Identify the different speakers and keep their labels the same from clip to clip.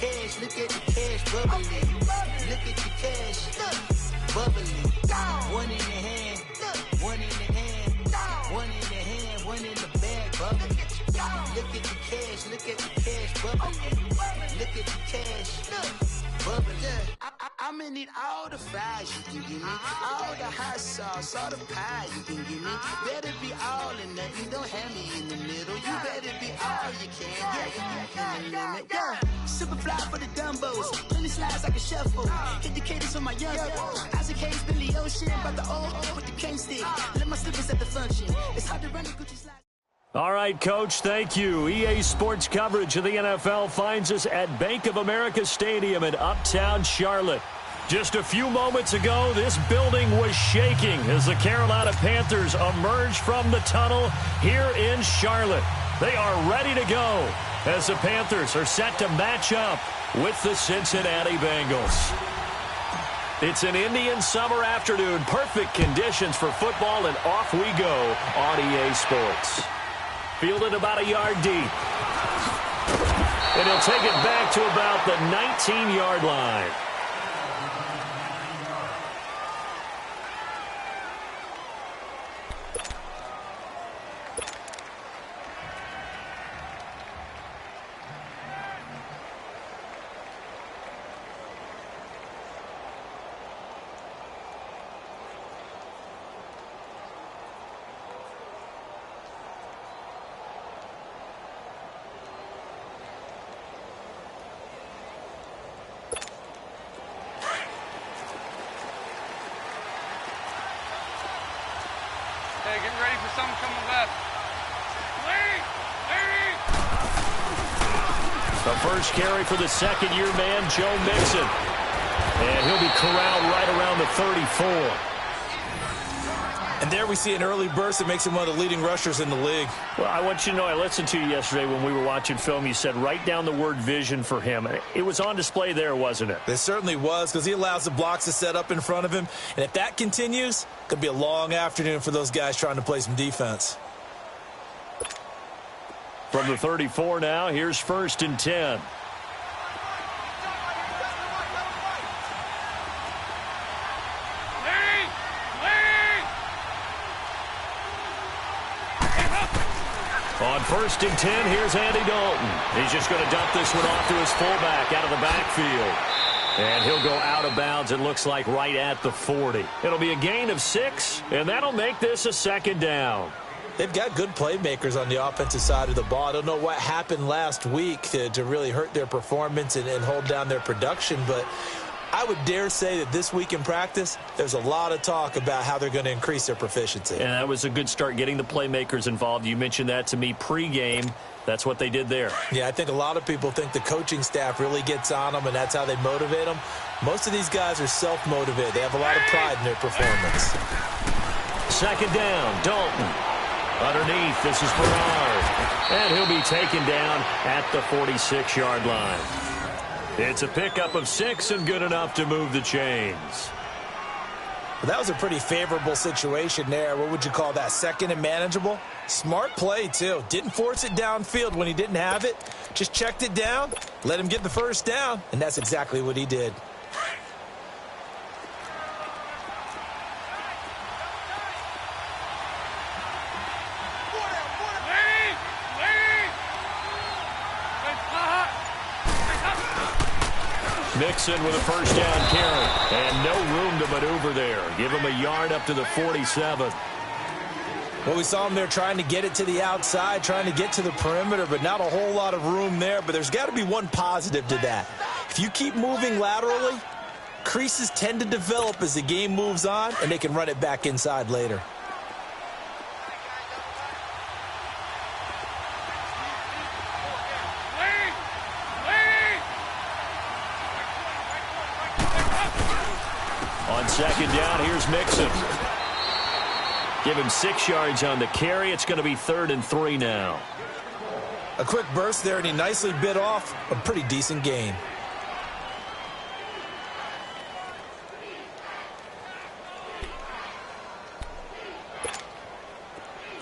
Speaker 1: cash, look at the cash bubbly. Look at the cash, bubbly. One in the hand, one in the hand, one in the hand, one in the bag, bubbly. Look at the cash, look at the cash bubbly. Look at the cash, bubbly. I'm gonna need all the fries you can give me, all the hot sauce, all the pie you can give me. Better be all in nothing, don't have me in the middle. You better be all you can, yeah. Super fly for the Dumbos, plenty slides like a shuffle. Hit the cadence for my young Isaac Hayes, Billy Ocean, but the old with the cane stick. Let my slippers at the function. It's hard to run the Gucci slide.
Speaker 2: All right, Coach, thank you. EA Sports coverage of the NFL finds us at Bank of America Stadium in Uptown Charlotte. Just a few moments ago, this building was shaking as the Carolina Panthers emerged from the tunnel here in Charlotte. They are ready to go as the Panthers are set to match up with the Cincinnati Bengals. It's an Indian summer afternoon, perfect conditions for football, and off we go on EA Sports. Fielded about a yard deep. And he'll take it back to about the 19-yard line.
Speaker 3: Hey, getting ready for something coming left.
Speaker 2: The first carry for the second-year man, Joe Mixon. And he'll be corralled right around the 34.
Speaker 4: And there we see an early burst that makes him one of the leading rushers in the league.
Speaker 2: Well, I want you to know, I listened to you yesterday when we were watching film. You said write down the word vision for him. It was on display there, wasn't it?
Speaker 4: It certainly was, because he allows the blocks to set up in front of him. And if that continues, it could be a long afternoon for those guys trying to play some defense.
Speaker 2: From the 34 now, here's 1st and 10. On 1st and 10, here's Andy Dalton. He's just going to dump this one off to his fullback out of the backfield. And he'll go out of bounds, it looks like, right at the 40. It'll be a gain of 6, and that'll make this a 2nd down.
Speaker 4: They've got good playmakers on the offensive side of the ball. I don't know what happened last week to really hurt their performance and hold down their production, but I would dare say that this week in practice, there's a lot of talk about how they're going to increase their proficiency.
Speaker 2: And that was a good start, getting the playmakers involved. You mentioned that to me pregame. That's what they did there.
Speaker 4: Yeah, I think a lot of people think the coaching staff really gets on them, and that's how they motivate them. Most of these guys are self-motivated. They have a lot of pride in their performance.
Speaker 2: 2nd down, Dalton. Underneath, this is Bernard. And he'll be taken down at the 46-yard line. It's a pickup of 6 and good enough to move the chains.
Speaker 4: Well, that was a pretty favorable situation there. What would you call that? 2nd and manageable? Smart play, too. Didn't force it downfield when he didn't have it. Just checked it down, let him get the 1st down, and that's exactly what he did.
Speaker 2: Mixon with a 1st down carry. And no room to maneuver there. Give him a yard up to the 47.
Speaker 4: Well, we saw him there trying to get it to the outside, trying to get to the perimeter, but not a whole lot of room there. But there's got to be one positive to that. If you keep moving laterally, creases tend to develop as the game moves on, and they can run it back inside later.
Speaker 2: On 2nd down, here's Mixon. Give him 6 yards on the carry. It's going to be 3rd and 3 now.
Speaker 4: A quick burst there, and he nicely bit off a pretty decent gain.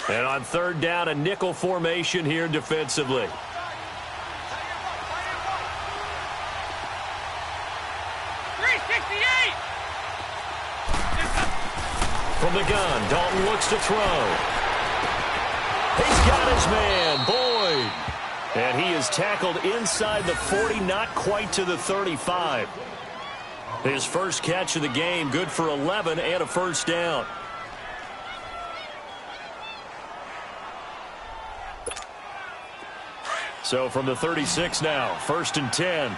Speaker 2: And on 3rd down, a nickel formation here defensively. From the gun, Dalton looks to throw. He's got his man, Boyd. And he is tackled inside the 40, not quite to the 35. His first catch of the game, good for 11 and a first down. So from the 36 now, 1st and 10.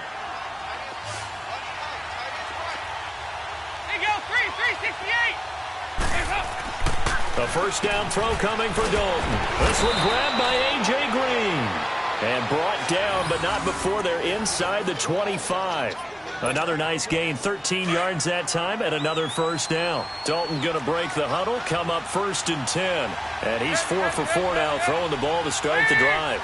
Speaker 3: Hey, go, 368.
Speaker 2: A first down throw coming for Dalton. This one grabbed by A.J. Green. And brought down, but not before they're inside the 25. Another nice gain, 13 yards that time, and another first down. Dalton going to break the huddle, come up 1st and 10. And he's 4 for 4 now, throwing the ball to start the drive.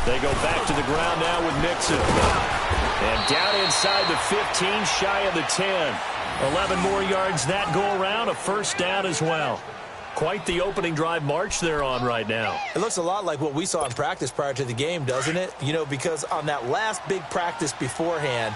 Speaker 2: They go back to the ground now with Mixon. And down inside the 15, shy of the 10. 11 more yards that go around, a first down as well. Quite the opening drive march they're on right now.
Speaker 4: It looks a lot like what we saw in practice prior to the game, doesn't it? You know, because on that last big practice beforehand,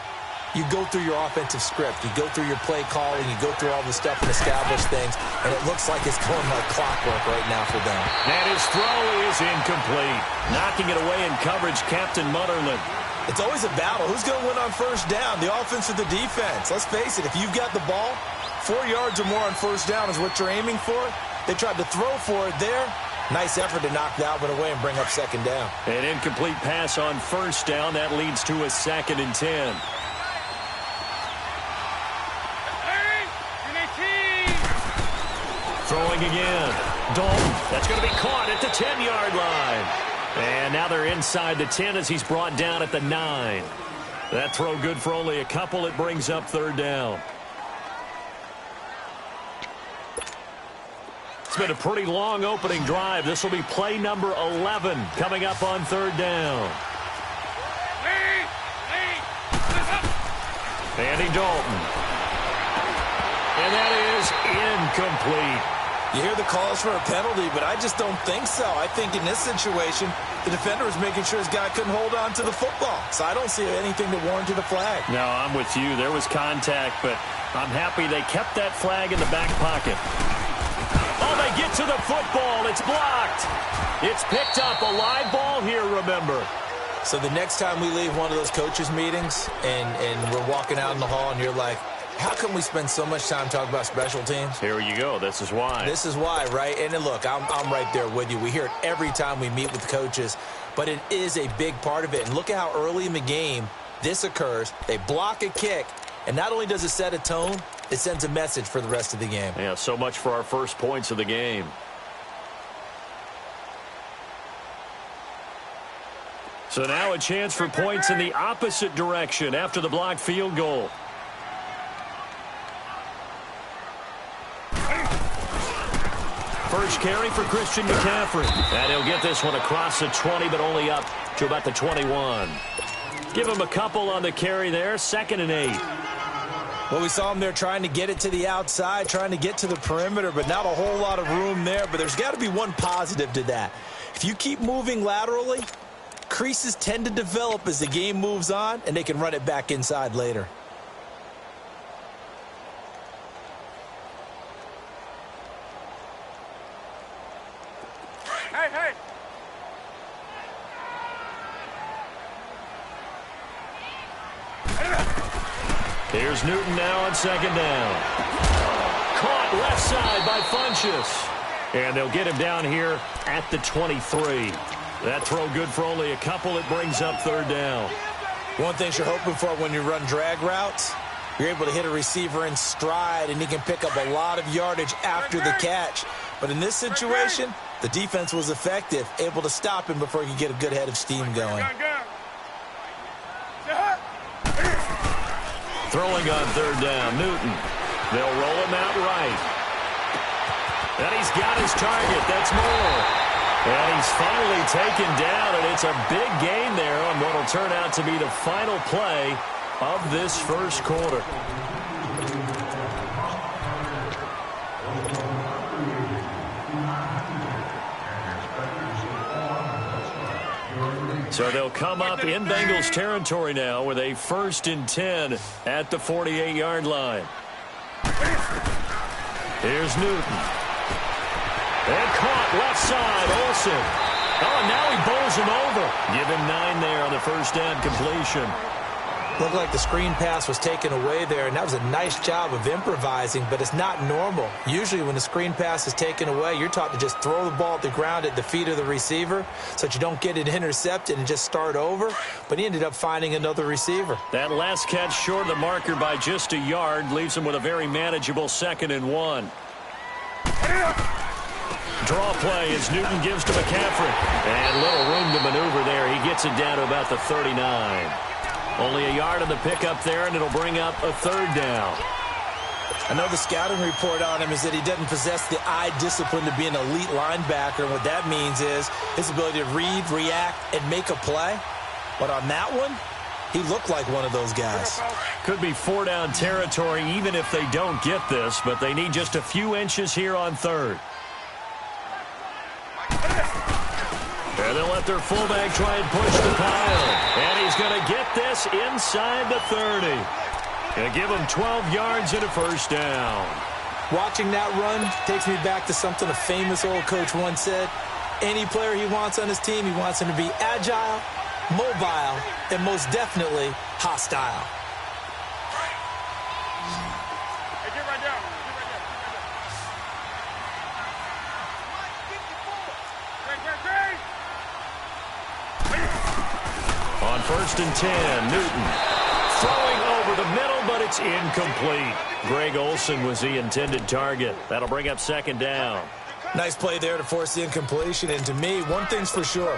Speaker 4: you go through your offensive script. You go through your play calling. You go through all the stuff and establish things. And it looks like it's going like clockwork right now for them.
Speaker 2: And his throw is incomplete. Knocking it away in coverage, Captain Mutterland.
Speaker 4: It's always a battle. Who's going to win on first down, the offense or the defense? Let's face it, if you've got the ball, 4 yards or more on first down is what you're aiming for. They tried to throw for it there. Nice effort to knock that one away and bring up second down.
Speaker 2: An incomplete pass on first down. That leads to a 2nd and 10. Throwing again. Dalton. That's going to be caught at the 10-yard line. And now they're inside the 10 as he's brought down at the 9. That throw good for only a couple. It brings up 3rd down. It's been a pretty long opening drive. This will be play number 11 coming up on 3rd down. Andy Dalton. And that is incomplete.
Speaker 4: You hear the calls for a penalty, but I just don't think so. I think in this situation, the defender was making sure his guy couldn't hold on to the football. So I don't see anything to warrant a flag.
Speaker 2: No, I'm with you. There was contact, but I'm happy they kept that flag in the back pocket. Oh, they get to the football. It's blocked. It's picked up. A live ball here, remember.
Speaker 4: So the next time we leave one of those coaches' meetings and we're walking out in the hall and you're like, how come we spend so much time talking about special teams?
Speaker 2: Here you go. This is why.
Speaker 4: This is why, right? And then look, I'm right there with you. We hear it every time we meet with coaches, but it is a big part of it. And look at how early in the game this occurs. They block a kick, and not only does it set a tone, it sends a message for the rest of the game.
Speaker 2: Yeah, so much for our first points of the game. So now a chance for points in the opposite direction after the blocked field goal. First carry for Christian McCaffrey. And he'll get this one across the 20, but only up to about the 21. Give him a couple on the carry there. 2nd and 8.
Speaker 4: Well, we saw him there trying to get it to the outside, trying to get to the perimeter, but not a whole lot of room there. But there's got to be one positive to that. If you keep moving laterally, creases tend to develop as the game moves on, and they can run it back inside later.
Speaker 3: Hey.
Speaker 2: Here's Newton now on 2nd down. Caught left side by Funchess. And they'll get him down here at the 23. That throw good for only a couple. It brings up 3rd down.
Speaker 4: One thing you're hoping for when you run drag routes, you're able to hit a receiver in stride, and he can pick up a lot of yardage after the catch. But in this situation, the defense was effective, able to stop him before he could get a good head of steam going.
Speaker 2: Throwing on 3rd down, Newton. They'll roll him out right. And he's got his target. That's more. And he's finally taken down, and it's a big gain there on what will turn out to be the final play of this first quarter. So they'll come up in Bengals territory now with a 1st and 10 at the 48-yard line. Here's Newton. And caught left side, Olsen. Oh, and now he bowls him over. Give him 9 there on the first down completion.
Speaker 4: Looked like the screen pass was taken away there, and that was a nice job of improvising, but it's not normal. Usually when the screen pass is taken away, you're taught to just throw the ball at the ground at the feet of the receiver so that you don't get it intercepted and just start over, but he ended up finding another receiver.
Speaker 2: That last catch short of the marker by just a yard leaves him with a very manageable 2nd and 1. Draw play as Newton gives to McCaffrey. And little room to maneuver there. He gets it down to about the 39. Only a yard on the pickup there, and it'll bring up a 3rd down.
Speaker 4: I know the scouting report on him is that he doesn't possess the eye discipline to be an elite linebacker, and what that means is his ability to read, react, and make a play. But on that one, he looked like one of those guys.
Speaker 2: Could be 4-down territory even if they don't get this, but they need just a few inches here on 3rd. And they'll let their fullback try and push the pile. And he's going to get this inside the 30. Going to give him 12 yards and a 1st down.
Speaker 4: Watching that run takes me back to something a famous old coach once said. Any player he wants on his team, he wants him to be agile, mobile, and most definitely hostile.
Speaker 3: Hey, get right down.
Speaker 2: On 1st and 10, Newton throwing over the middle, but it's incomplete. Greg Olsen was the intended target. That'll bring up 2nd down.
Speaker 4: Nice play there to force the incompletion. And to me, one thing's for sure.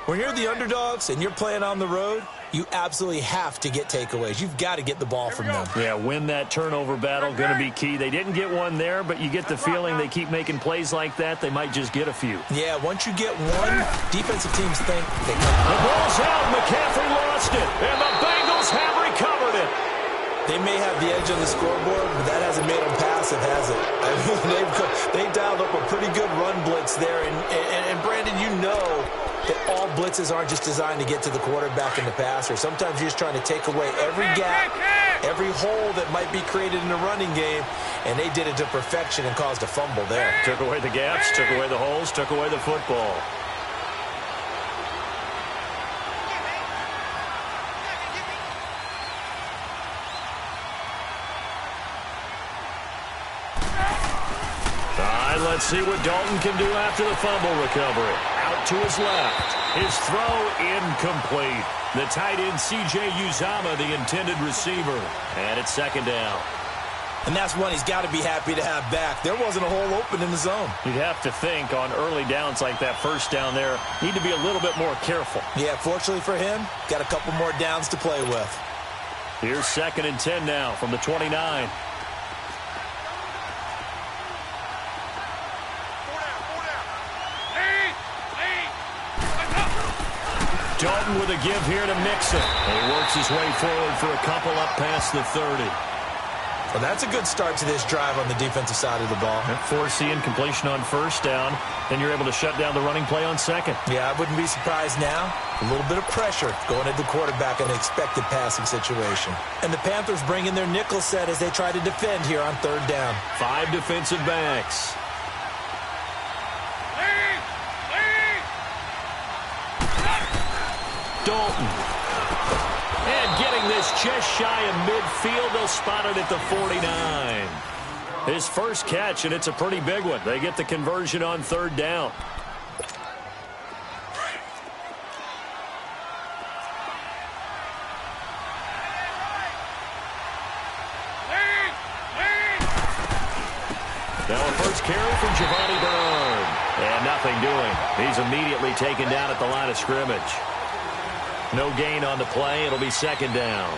Speaker 4: When you're the underdogs and you're playing on the road, you absolutely have to get takeaways. You've got to get the ball from them.
Speaker 2: Yeah, win that turnover battle, going to be key. They didn't get one there, but you get the feeling they keep making plays like that, they might just get a few.
Speaker 4: Yeah, once you get one, defensive teams think they can.
Speaker 2: The ball's out. McCaffrey lost it, and the Bengals have recovered it.
Speaker 4: They may have the edge on the scoreboard, but that hasn't made them passive, has it? I mean, they dialed up a pretty good run blitz there. And Brandon, you know that all blitzes aren't just designed to get to the quarterback and the passer. Sometimes you're just trying to take away every gap, every hole that might be created in the running game, and they did it to perfection and caused a fumble there.
Speaker 2: Took away the gaps, took away the holes, took away the football. Let's see what Dalton can do after the fumble recovery. Out to his left. His throw incomplete. The tight end C.J. Uzomah, the intended receiver. And it's 2nd down.
Speaker 4: And that's one he's got to be happy to have back. There wasn't a hole open in the zone.
Speaker 2: You'd have to think on early downs like that 1st down there, need to be a little bit more careful.
Speaker 4: Yeah, fortunately for him, got a couple more downs to play with.
Speaker 2: Here's 2nd and 10 now from the 29. Dalton with a give here to Mixon. And he works his way forward for a couple up past the 30.
Speaker 4: Well, that's a good start to this drive on the defensive side of the ball.
Speaker 2: Force the incompletion on 1st down. Then you're able to shut down the running play on 2nd.
Speaker 4: Yeah, I wouldn't be surprised now. A little bit of pressure going at the quarterback in an expected passing situation. And the Panthers bring in their nickel set as they try to defend here on 3rd down.
Speaker 2: 5 defensive backs. Dalton. And getting this just shy of midfield. They'll spot it at the 49. His first catch, and it's a pretty big one. They get the conversion on 3rd down. Now a first carry from Giovanni Bernard. And nothing doing. He's immediately taken down at the line of scrimmage. No gain on the play. It'll be 2nd down.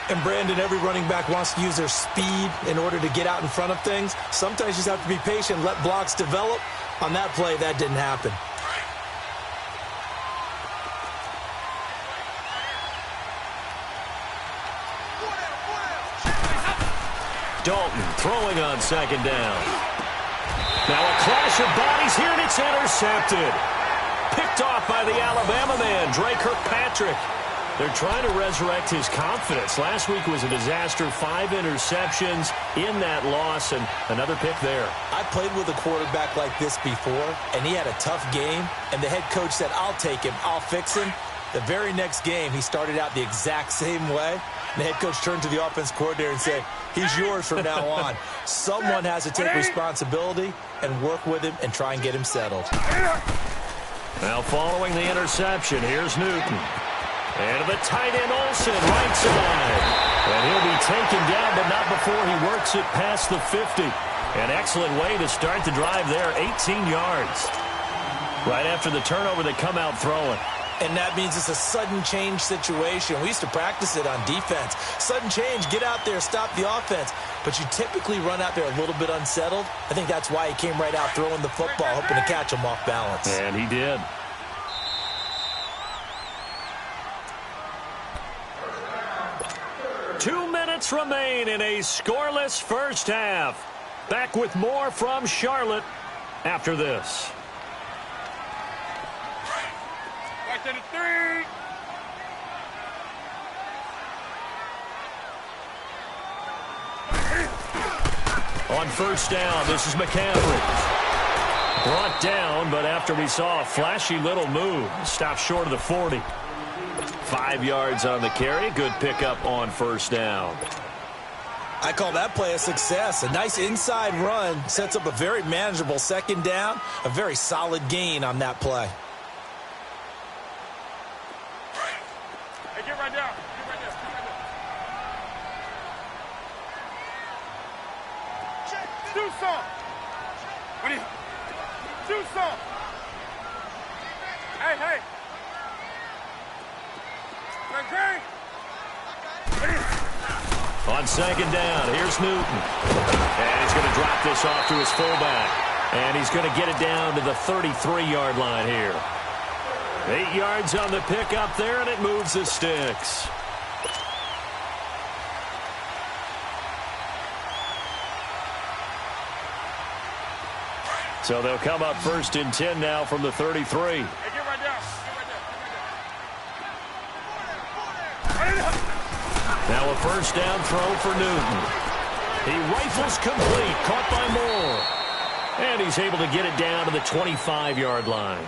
Speaker 4: And Brandon, every running back wants to use their speed in order to get out in front of things. Sometimes you just have to be patient, let blocks develop. On that play, that didn't happen.
Speaker 2: Dalton throwing on 2nd down. Now a clash of bodies here, and it's intercepted. Picked off by the Alabama man. Dre Kirkpatrick. They're trying to resurrect his confidence. Last week was a disaster. 5 interceptions in that loss, and another pick there.
Speaker 4: I played with a quarterback like this before, and he had a tough game, and the head coach said, I'll take him, I'll fix him. The very next game, he started out the exact same way. And the head coach turned to the offense coordinator and said, he's yours from now on. Someone has to take responsibility and work with him and try and get him settled.
Speaker 2: Now following the interception, here's Newton. And the tight end Olsen, right side. And he'll be taken down, but not before he works it past the 50. An excellent way to start the drive there, 18 yards. Right after the turnover, they come out throwing.
Speaker 4: And that means it's a sudden change situation. We used to practice it on defense. Sudden change, get out there, stop the offense. But you typically run out there a little bit unsettled. I think that's why he came right out throwing the football, hoping to catch him off balance.
Speaker 2: And he did. Two minutes remain in a scoreless first half. Back with more from Charlotte after this.
Speaker 3: Right to the 3.
Speaker 2: On first down, this is McCaffrey. Brought down, but after we saw a flashy little move, stopped short of the 40. 5 yards on the carry. Good pickup on first down.
Speaker 4: I call that play a success. A nice inside run sets up a very manageable second down. A very solid gain on that play.
Speaker 3: Hey, get right down. Get right down. Do some. What do you? Do some. Hey. Okay.
Speaker 2: On second down, here's Newton. And he's going to drop this off to his fullback. And he's going to get it down to the 33-yard line here. 8 yards on the pickup there, and it moves the sticks. So they'll come up first and 10 now from the 33.
Speaker 3: Hey, get right down.
Speaker 2: Now a first down throw for Newton. He rifles complete, caught by Moore. And he's able to get it down to the 25-yard line.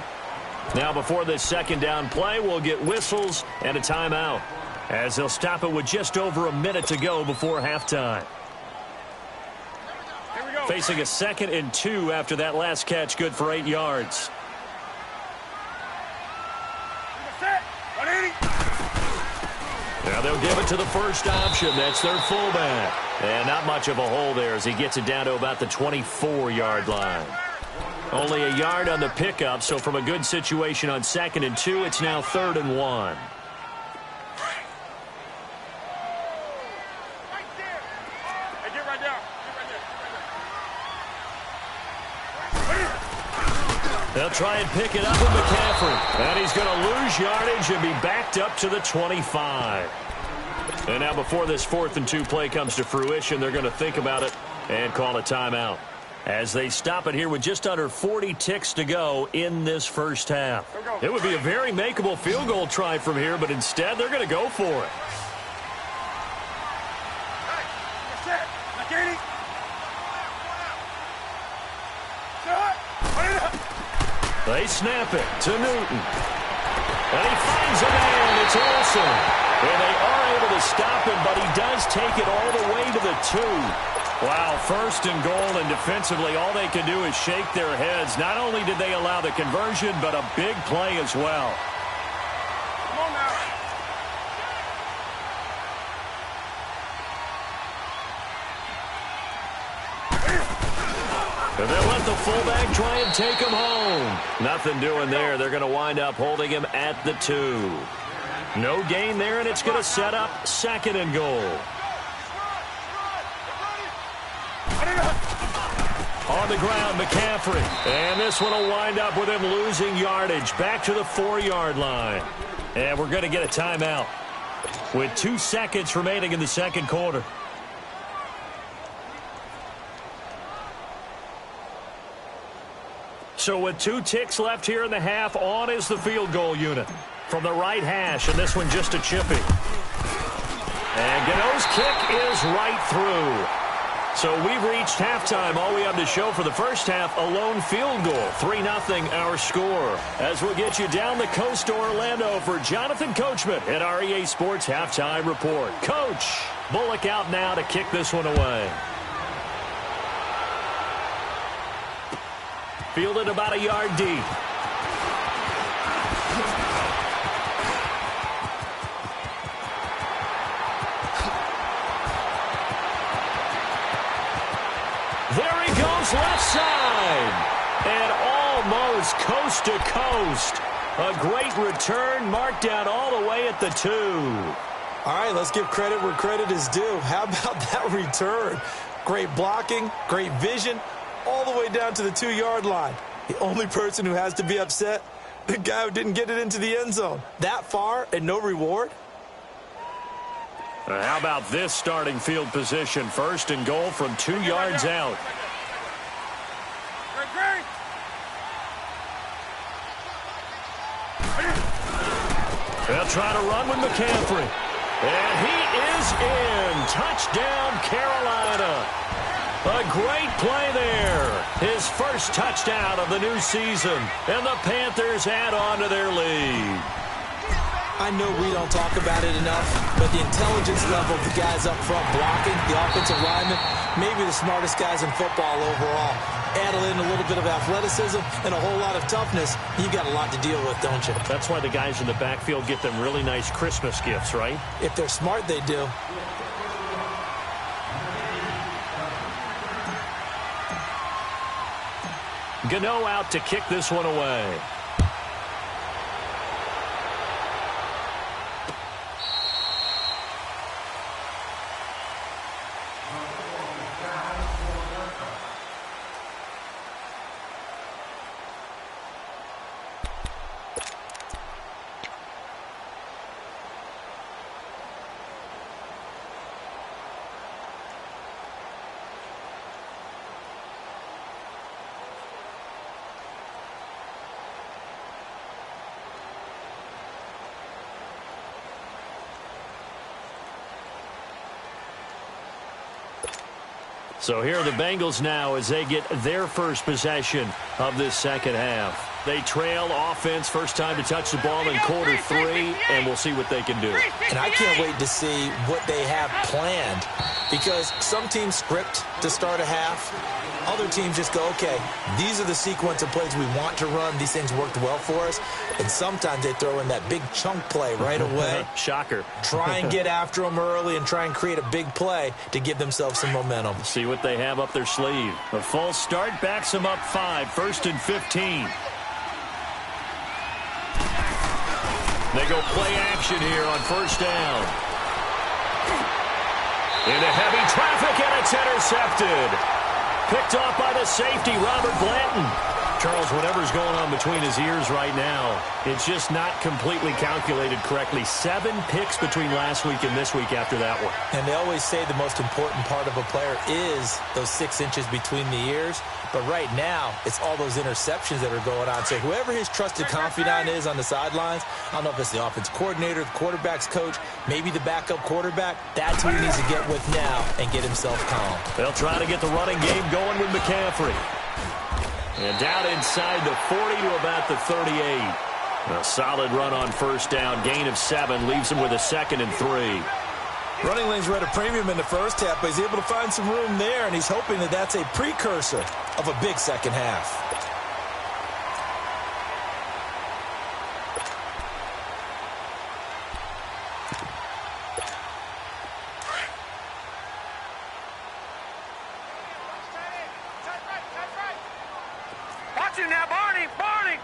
Speaker 2: Now before this second down play, we'll get whistles and a timeout, as they'll stop it with just over a minute to go before halftime.
Speaker 3: Here we go.
Speaker 2: Facing a 2nd and 2 after that last catch, good for 8 yards.
Speaker 3: Set. 180.
Speaker 2: Now they'll give it to the first option. That's their fullback. And not much of a hole there as he gets it down to about the 24-yard line. Only a yard on the pickup, so from a good situation on 2nd and 2, it's now 3rd and 1.
Speaker 3: Right there. Hey, get right down.
Speaker 2: They'll try and pick it up with McCaffrey. And he's going to lose yardage and be backed up to the 25. And now before this 4th and 2 play comes to fruition, they're going to think about it and call a timeout, as they stop it here with just under 40 ticks to go in this first half. It would be a very makeable field goal try from here, but instead they're going to go for it.
Speaker 3: Set. McKinney.
Speaker 2: They snap it to Newton. And he finds a man. It's Olsen. And they are able to stop him, but he does take it all the way to the 2. Wow, 1st and goal, and defensively all they can do is shake their heads. Not only did they allow the conversion, but a big play as well.
Speaker 3: Come on now.
Speaker 2: And they'll let the fullback try and take him home. Nothing doing there. They're going to wind up holding him at the 2. No gain there, and it's going to set up 2nd and goal. On the ground, McCaffrey. And this one will wind up with him losing yardage back to the 4-yard line. And we're going to get a timeout with 2 seconds remaining in the second quarter. So with 2 ticks left here in the half, on is the field goal unit. from the right hash, and this one just a chippy. And Gano's kick is right through. So we've reached halftime. All we have to show for the first half, a lone field goal. 3-0 our score. As we'll get you down the coast to Orlando for Jonathan Coachman at our EA Sports Halftime Report. Coach, Bullock out now to kick this one away. Fielded about a yard deep. There he goes left side. And almost coast to coast. A great return marked down all the way at the 2.
Speaker 4: All right, let's give credit where credit is due. How about that return? Great blocking, great vision, all the way down to the 2-yard line. The only person who has to be upset, the guy who didn't get it into the end zone. That far and no reward?
Speaker 2: How about this starting field position? 1st and goal from 2 yards out. They'll try to run with McCaffrey. And he is in. Touchdown, Carolina. A great play there. His first touchdown of the new season. And the Panthers add on to their lead.
Speaker 4: I know we don't talk about it enough, but the intelligence level of the guys up front blocking, the offensive linemen, maybe the smartest guys in football overall. Add in a little bit of athleticism and a whole lot of toughness, you got a lot to deal with, don't you?
Speaker 2: That's why the guys in the backfield get them really nice Christmas gifts, right?
Speaker 4: If they're smart, they do.
Speaker 2: Gano out to kick this one away. So here are the Bengals now as they get their first possession of this second half. They trail offense, first time to touch the ball in quarter 3, and we'll see what they can do.
Speaker 4: And I can't wait to see what they have planned, because some teams script to start a half. Other teams just go, okay, these are the sequence of plays we want to run. These things worked well for us. And sometimes they throw in that big chunk play right away.
Speaker 2: Shocker.
Speaker 4: Try and get after them early and try and create a big play to give themselves some momentum.
Speaker 2: See what they have up their sleeve. A false start backs them up 5, 1st and 15. They go play action here on 1st down. Into heavy traffic, and it's intercepted. Picked off by the safety, Robert Blanton. Charles, whatever's going on between his ears right now, it's just not completely calculated correctly. 7 picks between last week and this week after that one.
Speaker 4: And they always say the most important part of a player is those 6 inches between the ears. But right now, it's all those interceptions that are going on. So whoever his trusted confidant is on the sidelines, I don't know if it's the offense coordinator, the quarterback's coach, maybe the backup quarterback, that's who he needs to get with now and get himself calm.
Speaker 2: They'll try to get the running game going with McCaffrey. And down inside the 40 to about the 38. A solid run on 1st down. Gain of 7 leaves him with a 2nd and 3.
Speaker 4: Running lanes were at a premium in the first half, but he's able to find some room there, and he's hoping that that's a precursor of a big second half.
Speaker 3: Watch it now, Barney! Barney!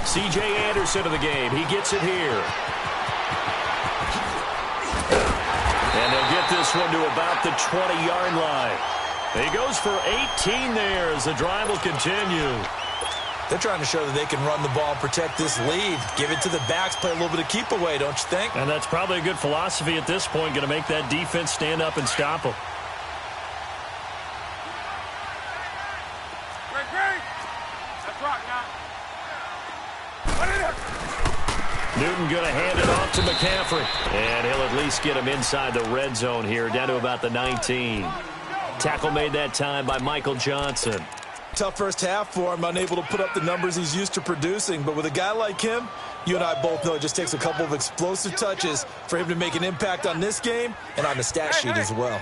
Speaker 2: C.J. Anderson of the game. He gets it here. And they'll get this one to about the 20-yard line. He goes for 18 there as the drive will continue.
Speaker 4: They're trying to show that they can run the ball and protect this lead. Give it to the backs, play a little bit of keep away, don't you think?
Speaker 2: And that's probably a good philosophy at this point, going to make that defense stand up and stop them. Newton going to hand it off to McCaffrey. And he'll at least get him inside the red zone here, down to about the 19. Tackle made that time by Michael Johnson.
Speaker 4: Tough first half for him, unable to put up the numbers he's used to producing. But with a guy like him, you and I both know it just takes a couple of explosive touches for him to make an impact on this game and on the stat sheet as well.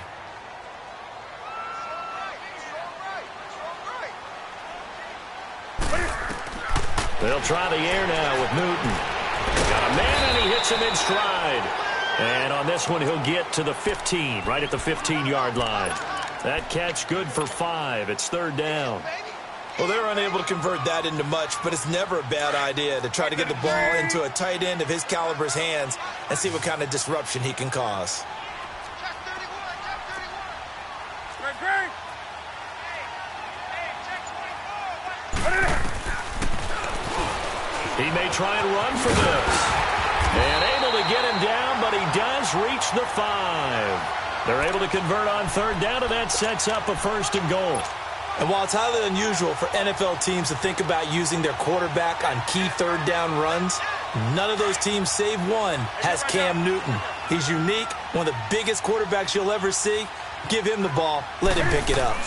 Speaker 2: They'll try the air now with Newton. Got a man, and he hits him in stride. And on this one, he'll get to the 15, right at the 15-yard line. That catch good for 5. It's third down.
Speaker 4: Well, they're unable to convert that into much, but it's never a bad idea to try to get the ball into a tight end of his caliber's hands and see what kind of disruption he can cause.
Speaker 2: He may try and run for this. And able to get him down, but he does reach the 5. They're able to convert on third down, and that sets up a first and goal.
Speaker 4: And while it's highly unusual for NFL teams to think about using their quarterback on key third down runs, none of those teams, save one, has Cam Newton. He's unique, one of the biggest quarterbacks you'll ever see. Give him the ball. Let him pick it up.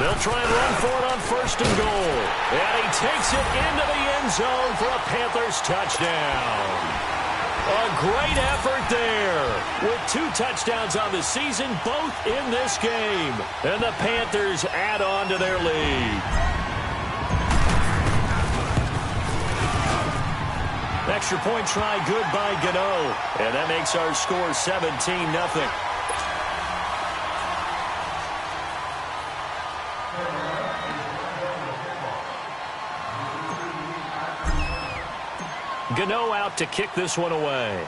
Speaker 2: They'll try and run for it on first and goal. And he takes it into the end zone for a Panthers touchdown. A great effort there with 2 touchdowns on the season, both in this game. And the Panthers add on to their lead. Extra point try good by Gano. And that makes our score 17-0. Gano out to kick this one away.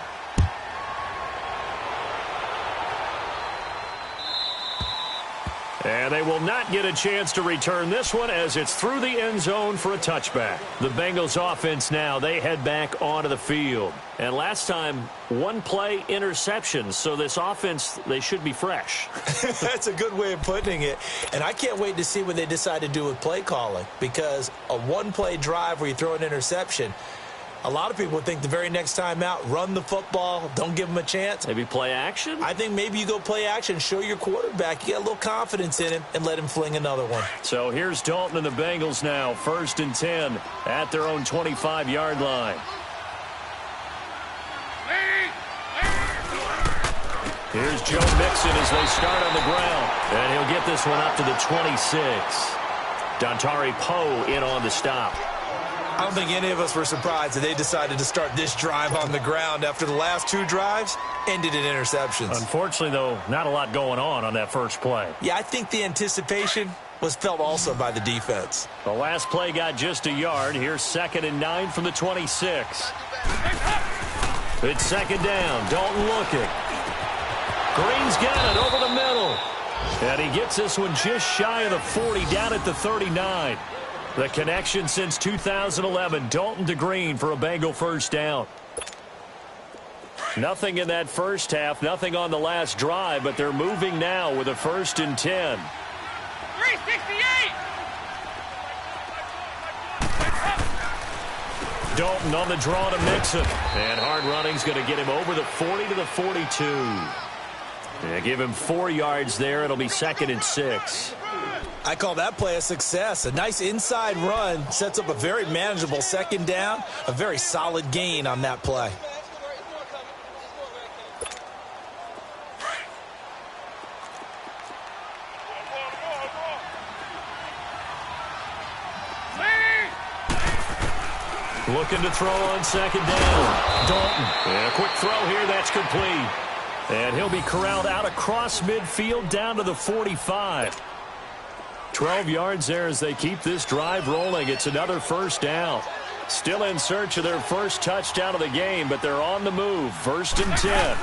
Speaker 2: And they will not get a chance to return this one as it's through the end zone for a touchback. The Bengals offense now, they head back onto the field. And last time, 1 play interception. So this offense, they should be fresh.
Speaker 4: That's a good way of putting it. And I can't wait to see what they decide to do with play calling, because a 1-play drive where you throw an interception, a lot of people would think the very next time out, run the football, don't give them a chance.
Speaker 2: Maybe play action?
Speaker 4: I think maybe you go play action, show your quarterback, you got a little confidence in him, and let him fling another one.
Speaker 2: So here's Dalton and the Bengals now, 1st and 10 at their own 25-yard line. Here's Joe Mixon as they start on the ground. And he'll get this one up to the 26. Dontari Poe in on the stop.
Speaker 4: I don't think any of us were surprised that they decided to start this drive on the ground after the last 2 drives ended in interceptions.
Speaker 2: Unfortunately, though, not a lot going on that first play.
Speaker 4: Yeah, I think the anticipation was felt also by the defense.
Speaker 2: The last play got just a yard. Here's 2nd and 9 from the 26. It's 2nd down. Dalton looking. Green's got it over the middle. And he gets this one just shy of the 40, down at the 39. The connection since 2011, Dalton to Green for a Bengal first down. Nothing in that first half, nothing on the last drive, but they're moving now with a 1st and 10.
Speaker 3: 368.
Speaker 2: Dalton on the draw to Mixon. And hard running's going to get him over the 40 to the 42. Yeah, give him 4 yards there. It'll be 2nd and 6.
Speaker 4: I call that play a success. A nice inside run sets up a very manageable 2nd down. A very solid gain on that play.
Speaker 2: Looking to throw on 2nd down. Dalton. And a quick throw here. That's complete. And he'll be corralled out across midfield down to the 45. 12 yards there as they keep this drive rolling. It's another 1st down. Still in search of their first touchdown of the game, but they're on the move. 1st and 10.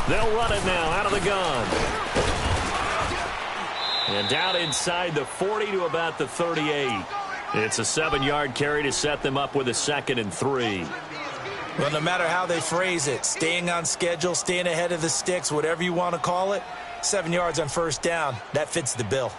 Speaker 2: They'll run it now out of the gun. And down inside the 40 to about the 38. It's a 7-yard carry to set them up with a 2nd and 3.
Speaker 4: Well, no matter how they phrase it, staying on schedule, staying ahead of the sticks, whatever you want to call it, 7 yards on 1st down, that fits the bill.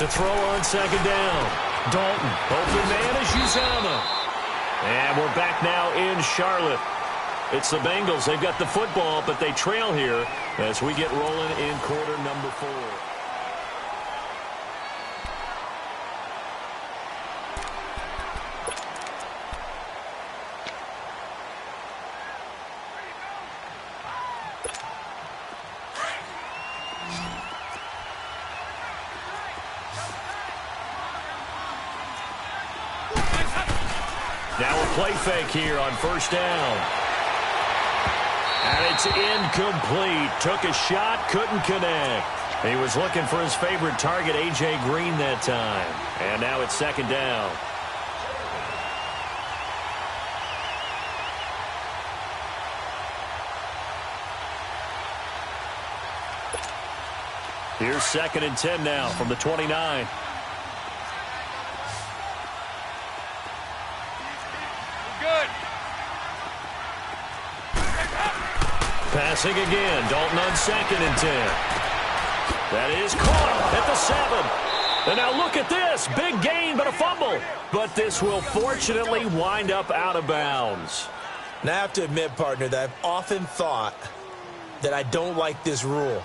Speaker 2: To throw on second down. Dalton. Open man is Uzama. And we're back now in Charlotte. It's the Bengals. They've got the football, but they trail here as we get rolling in quarter number 4. Now a play fake here on first down. And it's incomplete. Took a shot, couldn't connect. He was looking for his favorite target, A.J. Green, that time. And now it's second down. Here's 2nd and 10 now from the 29. Passing again. Dalton on 2nd and 10. That is caught at the 7. And now look at this. Big gain, but a fumble. But this will fortunately wind up out of bounds.
Speaker 4: Now, I have to admit, partner, that I've often thought that I don't like this rule,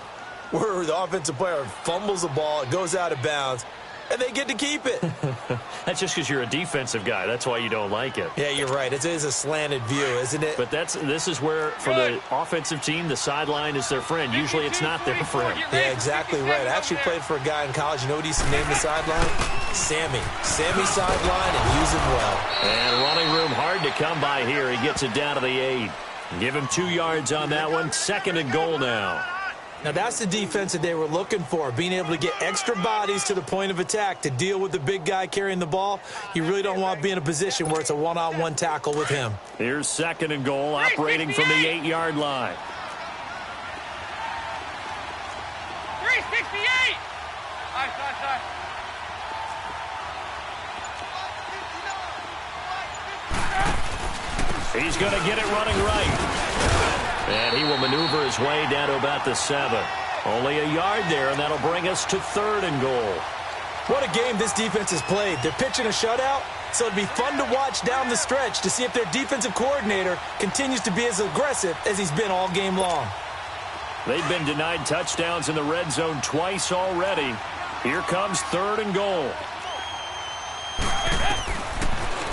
Speaker 4: where the offensive player fumbles the ball, it goes out of bounds, and they get to keep it.
Speaker 2: That's just because you're a defensive guy. That's why you don't like it.
Speaker 4: Yeah, you're right. It is a slanted view, isn't it?
Speaker 2: But this is where, for the offensive team, the sideline is their friend. Usually it's not their friend.
Speaker 4: Yeah, exactly right. I actually played for a guy in college. You know what he used to name the sideline? Sammy. Sammy sideline, and use it well.
Speaker 2: And running room hard to come by here. He gets it down to the 8. Give him 2 yards on that one. 2nd and goal now.
Speaker 4: Now, that's the defense that they were looking for, being able to get extra bodies to the point of attack to deal with the big guy carrying the ball. You really don't want to be in a position where it's a one-on-one tackle with him.
Speaker 2: Here's 2nd and goal, operating from the 8-yard line.
Speaker 3: 368!
Speaker 2: He's going to get it running right. And he will maneuver his way down to about the 7. Only a yard there, and that'll bring us to 3rd and goal.
Speaker 4: What a game this defense has played. They're pitching a shutout, so it'd be fun to watch down the stretch to see if their defensive coordinator continues to be as aggressive as he's been all game long.
Speaker 2: They've been denied touchdowns in the red zone twice already. Here comes 3rd and goal.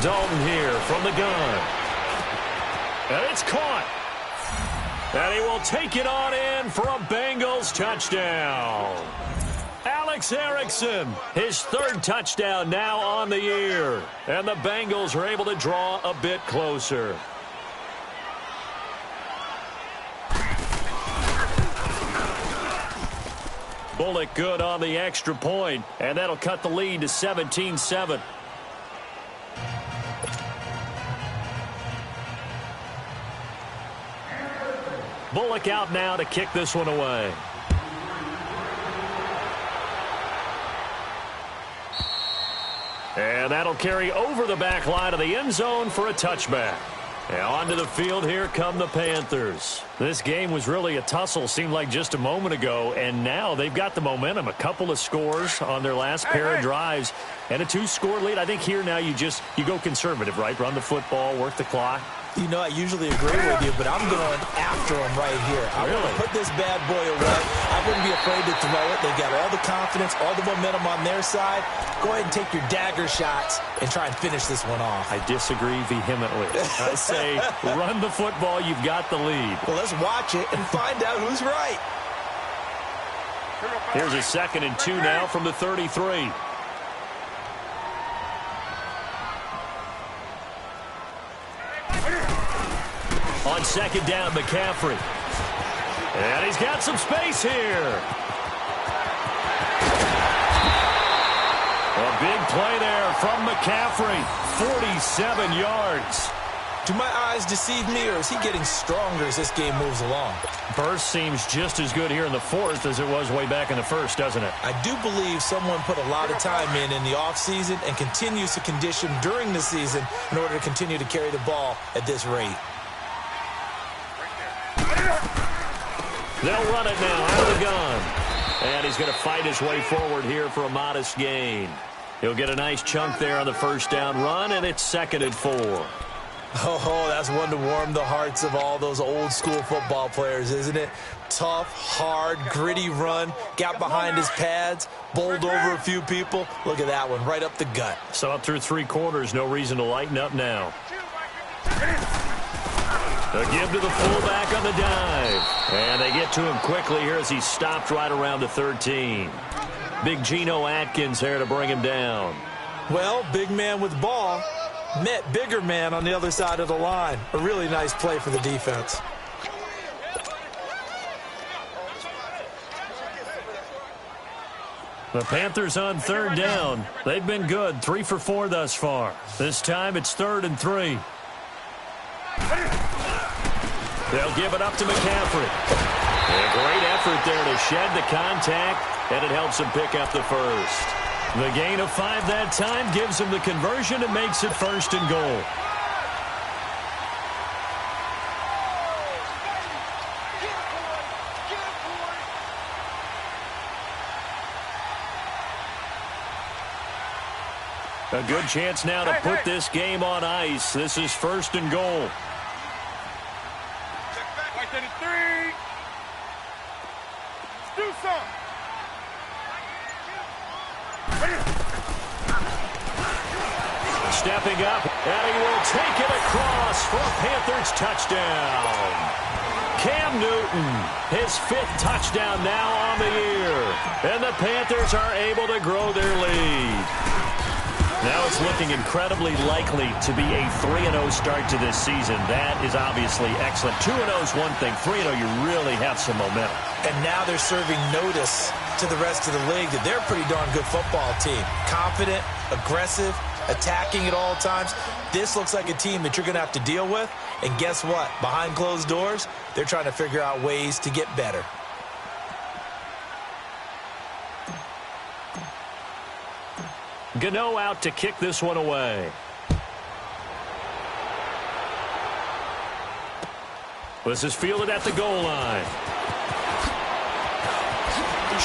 Speaker 2: Dalton here from the gun. And it's caught. And he will take it on in for a Bengals touchdown. Alex Erickson, his 3rd touchdown now on the year. And the Bengals are able to draw a bit closer. Bullock good on the extra point, and that'll cut the lead to 17-7. Bullock out now to kick this one away. And that'll carry over the back line of the end zone for a touchback. Now onto the field, here come the Panthers. This game was really a tussle, seemed like just a moment ago, and now they've got the momentum. A couple of scores on their last pair of drives, and a 2-score lead. I think here now you go conservative, right? Run the football, work the clock.
Speaker 4: You know, I usually agree with you, but I'm going after him right here. I want to put this bad boy away. I wouldn't be afraid to throw it. They got all the confidence, all the momentum on their side. Go ahead and take your dagger shots and try and finish this one off.
Speaker 2: I disagree vehemently. I say run the football. You've got the lead.
Speaker 4: Well, let's watch it and find out who's right.
Speaker 2: Here's a 2nd and 2 now from the 33. On 2nd down, McCaffrey. And he's got some space here. A big play there from McCaffrey. 47 yards.
Speaker 4: Do my eyes deceive me, or is he getting stronger as this game moves along?
Speaker 2: Burst seems just as good here in the 4th as it was way back in the 1st, doesn't it?
Speaker 4: I do believe someone put a lot of time in the offseason and continues to condition during the season in order to continue to carry the ball at this rate.
Speaker 2: They'll run it now out of the gun. And he's going to fight his way forward here for a modest gain. He'll get a nice chunk there on the first down run, and it's 2nd and 4.
Speaker 4: Oh, that's one to warm the hearts of all those old-school football players, isn't it? Tough, hard, gritty run, got behind his pads, bowled over a few people. Look at that one, right up the gut.
Speaker 2: So up through 3 quarters, no reason to lighten up now. A give to the fullback on the dive. And they get to him quickly here as he's stopped right around the 13. Big Geno Atkins there to bring him down.
Speaker 4: Well, big man with ball met bigger man on the other side of the line. A really nice play for the defense.
Speaker 2: The Panthers on 3rd down. They've been good, 3 for 4 thus far. This time it's 3rd and 3. They'll give it up to McCaffrey. A great effort there to shed the contact, and it helps him pick up the first. The gain of 5 that time gives him the conversion and makes it 1st and goal. A good chance now to put this game on ice. This is 1st and goal. Stepping up, and he will take it across for a Panthers touchdown. Cam Newton, his 5th touchdown now on the year. And the Panthers are able to grow their lead. Now it's looking incredibly likely to be a 3-0 start to this season. That is obviously excellent. 2-0 is one thing. 3-0, you really have some momentum.
Speaker 4: And now they're serving notice to the rest of the league that they're a pretty darn good football team. Confident, aggressive, attacking at all times. This looks like a team that you're going to have to deal with. And guess what? Behind closed doors, they're trying to figure out ways to get better.
Speaker 2: Gano out to kick this one away. This is fielded at the goal line.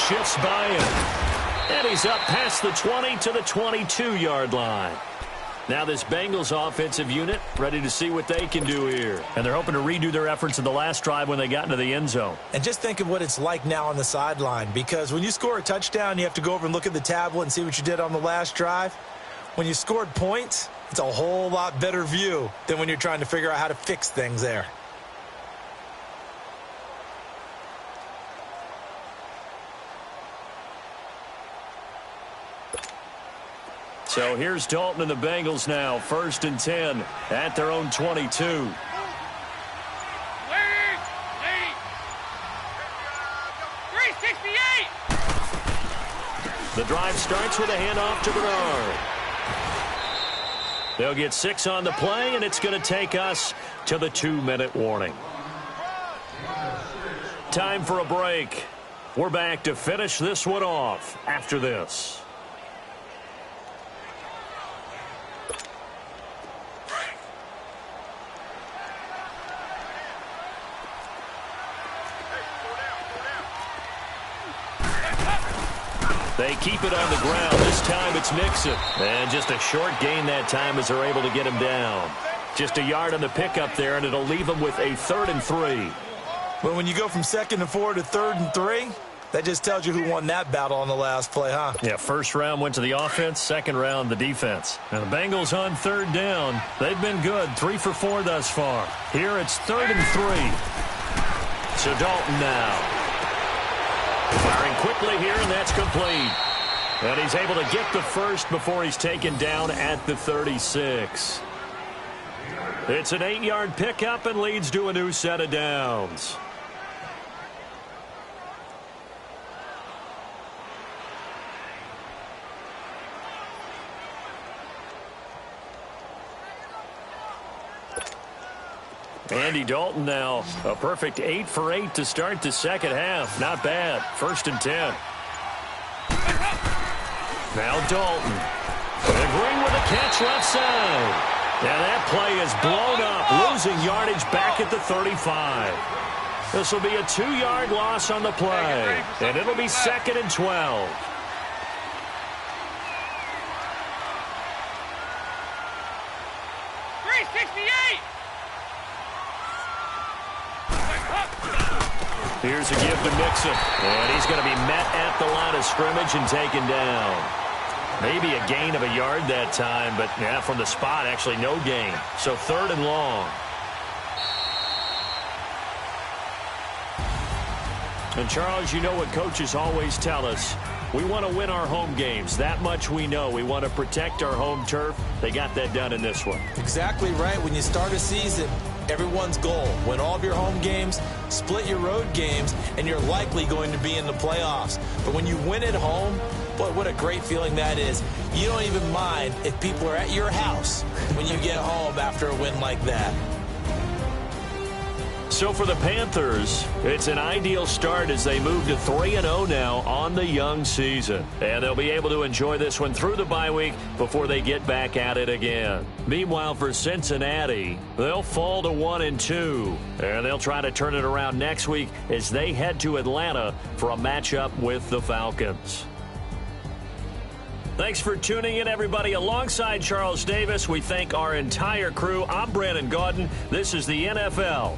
Speaker 2: Shifts by him. And he's up past the 20 to the 22-yard line. Now this Bengals offensive unit ready to see what they can do here. And they're hoping to redo their efforts in the last drive when they got into the end zone.
Speaker 4: And just think of what it's like now on the sideline, because when you score a touchdown, you have to go over and look at the tablet and see what you did on the last drive. When you scored points, it's a whole lot better view than when you're trying to figure out how to fix things there.
Speaker 2: So here's Dalton and the Bengals now, 1st and 10 at their own 22.
Speaker 3: Lead. Lead. 368.
Speaker 2: The drive starts with a handoff to Bernard. They'll get 6 on the play, and it's going to take us to the 2-minute warning. Time for a break. We're back to finish this one off after this. They keep it on the ground. This time it's Mixon. And just a short gain that time as they're able to get him down. Just a yard on the pickup there, and it'll leave them with a 3rd and 3.
Speaker 4: Well, when you go from 2nd and 4 to 3rd and 3, that just tells you who won that battle on the last play, huh?
Speaker 2: Yeah, first round went to the offense, second round the defense. Now the Bengals on 3rd down. They've been good, 3 for 4 thus far. Here it's 3rd and 3. So Dalton now. Firing quickly here, and that's complete. And he's able to get the first before he's taken down at the 36. It's an 8-yard pickup and leads to a new set of downs. Andy Dalton now, a perfect 8 for 8 to start the second half. Not bad. 1st and 10. Now Dalton. Agreeing with a catch left side. And that play is blown up, losing yardage back at the 35. This will be a 2-yard loss on the play, and it'll be 2nd and 12. Here's a give to Mixon, and he's going to be met at the line of scrimmage and taken down. Maybe a gain of a yard that time, but yeah, from the spot, actually no gain. So 3rd and long. And Charles, you know what coaches always tell us. We want to win our home games. That much we know. We want to protect our home turf. They got that done in this one.
Speaker 4: Exactly right. When you start a season, everyone's goal: win all of your home games, split your road games, and you're likely going to be in the playoffs. But when you win at home, boy, what a great feeling that is. You don't even mind if people are at your house when you get home after a win like that.
Speaker 2: So for the Panthers, it's an ideal start as they move to 3-0 now on the young season. And they'll be able to enjoy this one through the bye week before they get back at it again. Meanwhile, for Cincinnati, they'll fall to 1-2. And they'll try to turn it around next week as they head to Atlanta for a matchup with the Falcons. Thanks for tuning in, everybody. Alongside Charles Davis, we thank our entire crew. I'm Brandon Gaudin. This is the NFL